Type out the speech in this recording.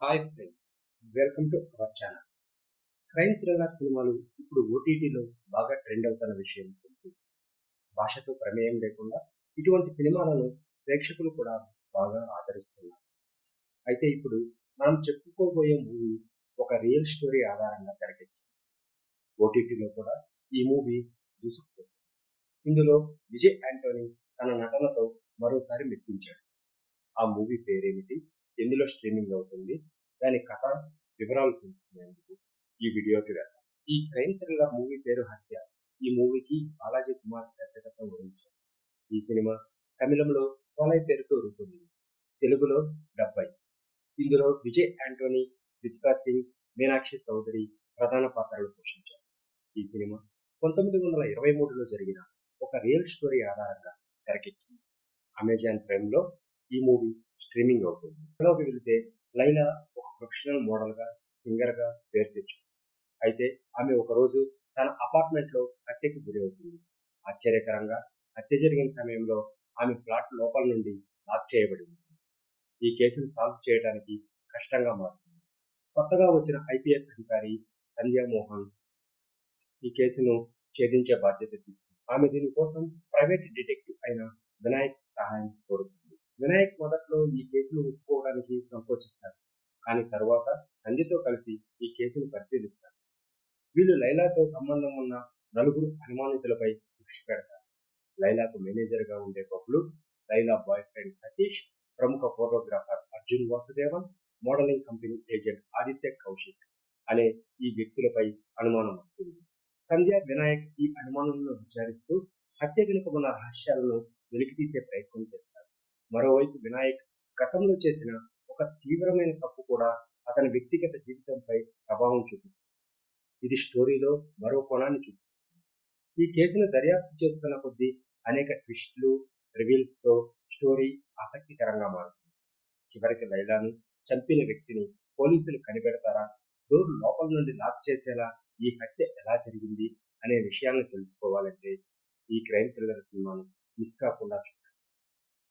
Hi friends, welcome to our channel. Crime thriller సినిమాలు ఇప్పుడు ఓటీటీలో బాగా ట్రెండ్ అవుతున్న విషయం తెలిసింది. భాషతో ప్రమేయం లేకుండా ఇటువంటి సినిమాలను ప్రేక్షకులు కూడా బాగా ఆదరిస్తున్నారు. అయితే ఇప్పుడు మనం చెప్పుకోబోయే మూవీ ఒక రియల్ స్టోరీ ఆధారంగా తెరకెక్కింది. ఓటీటీలో కూడా ఈ మూవీ దూసుకుపోతుంది. ఇందులో విజయ్ యాంటోనీ తన నటనతో మరోసారి మెప్పించాడు. ఆ మూవీ పేరేమిటి? ఎందులో స్ట్రీమింగ్ అవుతుంది? దాని కథ వివరాలు తెలుసుకునేందుకు ఈ వీడియోకి వెళ్దాం. ఈ క్రైమ్ థ్రిల్లర్ మూవీ పేరు 'హత్య'. ఈ మూవీకి బాలాజీ కుమార్ దర్శకత్వం వహించారు. ఈ సినిమా తమిళంలో 'కోలై' పేరుతో రూపొందింది. తెలుగులో 'డెబ్బై'. ఇందులో విజయ్ యాంటోనీ, రితికా సింగ్, మీనాక్షి చౌదరి ప్రధాన పాత్రలు పోషించారు. ఈ సినిమా 1923లో జరిగిన ఒక రియల్ స్టోరీ ఆధారంగా తెరకెక్కింది. అమెజాన్ ప్రైమ్‌లో ఈ మూవీ స్ట్రీమింగ్ అవుతుంది. కథలోకి వెళితే లైలా ఒక ప్రొఫెషనల్ మోడల్‌గా, సింగర్‌గా పేరు తెచ్చుకుంది. అయితే ఆమె ఒకరోజు తన అపార్ట్మెంట్‌లో హత్యకు గురవుతుంది. ఆశ్చర్యకరంగా హత్య జరిగిన సమయంలో ఆమె ఫ్లాట్ లోపల నుండి లాక్ చేయబడి ఉంది. ఈ కేసును సాల్వ్ చేయడానికి కష్టంగా మారుతుంది. కొత్తగా వచ్చిన ఐపీఎస్ అధికారి సంధ్య మోహన్ ఈ కేసును ఛేదించే బాధ్యత తీసుకుంది. ఆమె దీనికోసం ప్రైవేట్ డిటెక్టివ్ అయిన వినాయక్ సహాయం కోరుతుంది. వినాయక్ మొదట్లో ఈ కేసును ఒప్పుకోవడానికి సంకోచిస్తాడు. కానీ తరువాత సంధ్యతో కలిసి ఈ కేసును పరిశీలిస్తారు. వీళ్ళు లైలాతో సంబంధం ఉన్న నలుగురు అనుమానితులపై దృష్టి పెడతారు. లైలాకు మేనేజర్గా ఉండే బబ్లు, లైలా బాయ్ ఫ్రెండ్ సతీష్, ప్రముఖ photographer Arjun Vasudevan, modelling company agent Aditya Kaushik అనే ఈ వ్యక్తులపై అనుమానం వస్తుంది. సంధ్య, వినాయక్ ఈ అనుమానంలో విచారిస్తూ హత్య వెనుక ఉన్న రహస్యాలను వెలికితీసే ప్రయత్నం చేస్తారు. మరోవైపు వినాయక్ గతంలో చేసిన ఒక తీవ్రమైన తప్పు కూడా అతని వ్యక్తిగత జీవితంపై ప్రభావం చూపిస్తుంది. ఇది స్టోరీలో మరో కోణాన్ని చూపిస్తుంది. ఈ కేసును దర్యాప్తు చేస్తున్న కొద్దీ అనేక ట్విస్టులు, రివీల్స్‌తో స్టోరీ ఆసక్తికరంగా మారుతుంది. చివరికి లైలాను చంపిన వ్యక్తిని పోలీసులు కనిపెడతారా? డోర్ లోపల నుండి లాక్ చేసేలా ఈ హత్య ఎలా జరిగింది అనే విషయాలను తెలుసుకోవాలంటే ఈ క్రైమ్ థ్రిల్లర్ సినిమాను మిస్ కాకుండా చూడాలి.